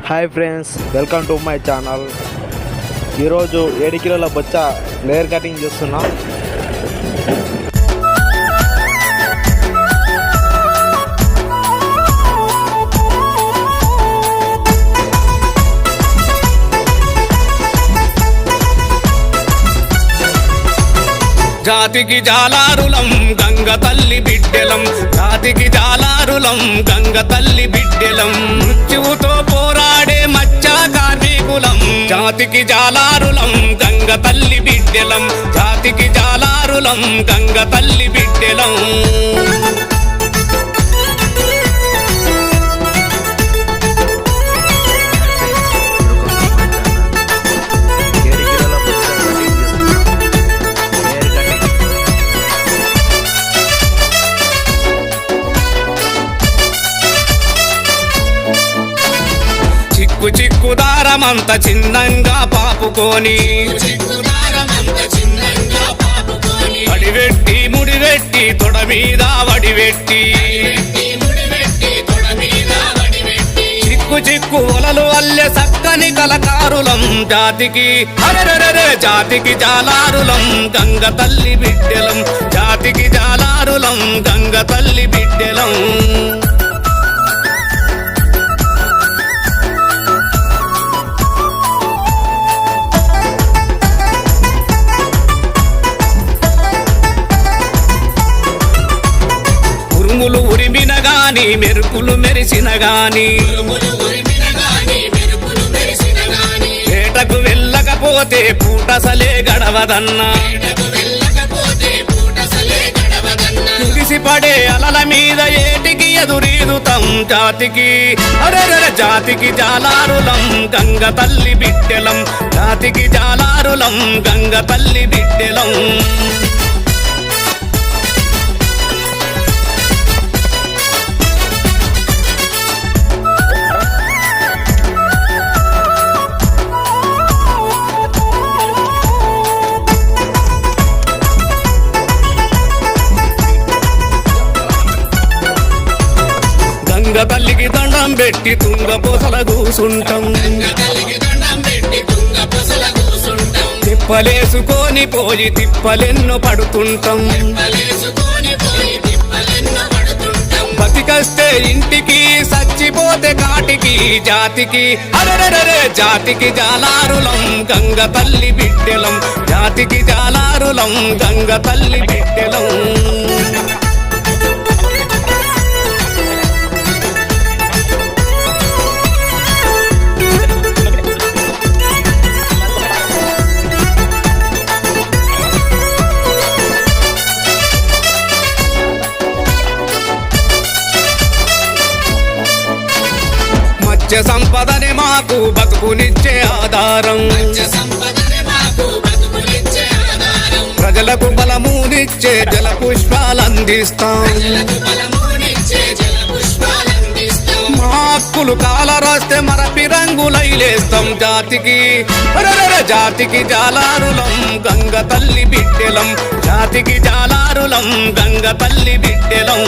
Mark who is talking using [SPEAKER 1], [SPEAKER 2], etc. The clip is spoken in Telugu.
[SPEAKER 1] Hi friends, welcome to my channel. ఈరోజు 7 కిలోల బొచ్చ లేయర్ కటింగ్ చేస్తున్నాం.
[SPEAKER 2] జాతికి జాలారులం గంగ తల్లి బిడ్డెలం, జాతికి జాలారులం గంగ తల్లి బిడ్డెలం, మృత్యువుతో పోరాడే మత్స్య కార్మికులం. జాతికి జాలారులం గంగ తల్లి బిడ్డెలం, జాతికి జాలారులం గంగ తల్లి బిడ్డెలం. చిక్కు దారమంత చిన్నంగా పాపుకొని, వడివెట్టి ముడివెట్టి తొడ మీద వడివెట్టి, చిక్కు చిక్కు ఒలలు అల్లె సక్కని కలకారులం. జాతికి అరెరెరె జాతికి జాలారులం గంగ తల్లి బిడ్డెలం, జాతికి జాలారులం గంగ తల్లి బిడ్డెలం. ఉరుములు ఉరిమిన గాని మెరుపులు మెరిసిన గాని, వేటకు వెళ్ళకపోతే పూటసలే గడవదన్నా, ముగిసిపడే అలల మీద ఏటికి ఎదురీదుతాం. జాతికి అరెరె జాతికి జాలారులం గంగ తల్లి బిడ్డెలం, జాతికి జాలారులం గంగ తల్లి బిడ్డెలం. గంగ తల్లికి దండం పెట్టి తుంగ పూసల కూసుంటాం, తిప్పలేసుకొని పోయి తిప్పలెన్నో పడుతుంటాం. బతికస్తే ఇంటికి సచ్చిపోతే కాటికి. జాతికి అరెరెరె జాతికి జాలారులం గంగ తల్లి బిడ్డెలం, జాతికి జాలారులం గంగ తల్లి బిడ్డెలం. మత్స్య సంపదనే మాకు బతుకునిచ్చే ఆధారం, ప్రజలకు బలమునిచ్చే జల పుష్పాలందిస్తాం. మా హక్కులు కాలరాస్తే మరపి రంగులైలేస్తాం. జాతికి అరెరె జాతికి జాలారులం గంగ తల్లి బిడ్డెలం, జాతికి జాలారులం గంగ తల్లి బిడ్డెలం.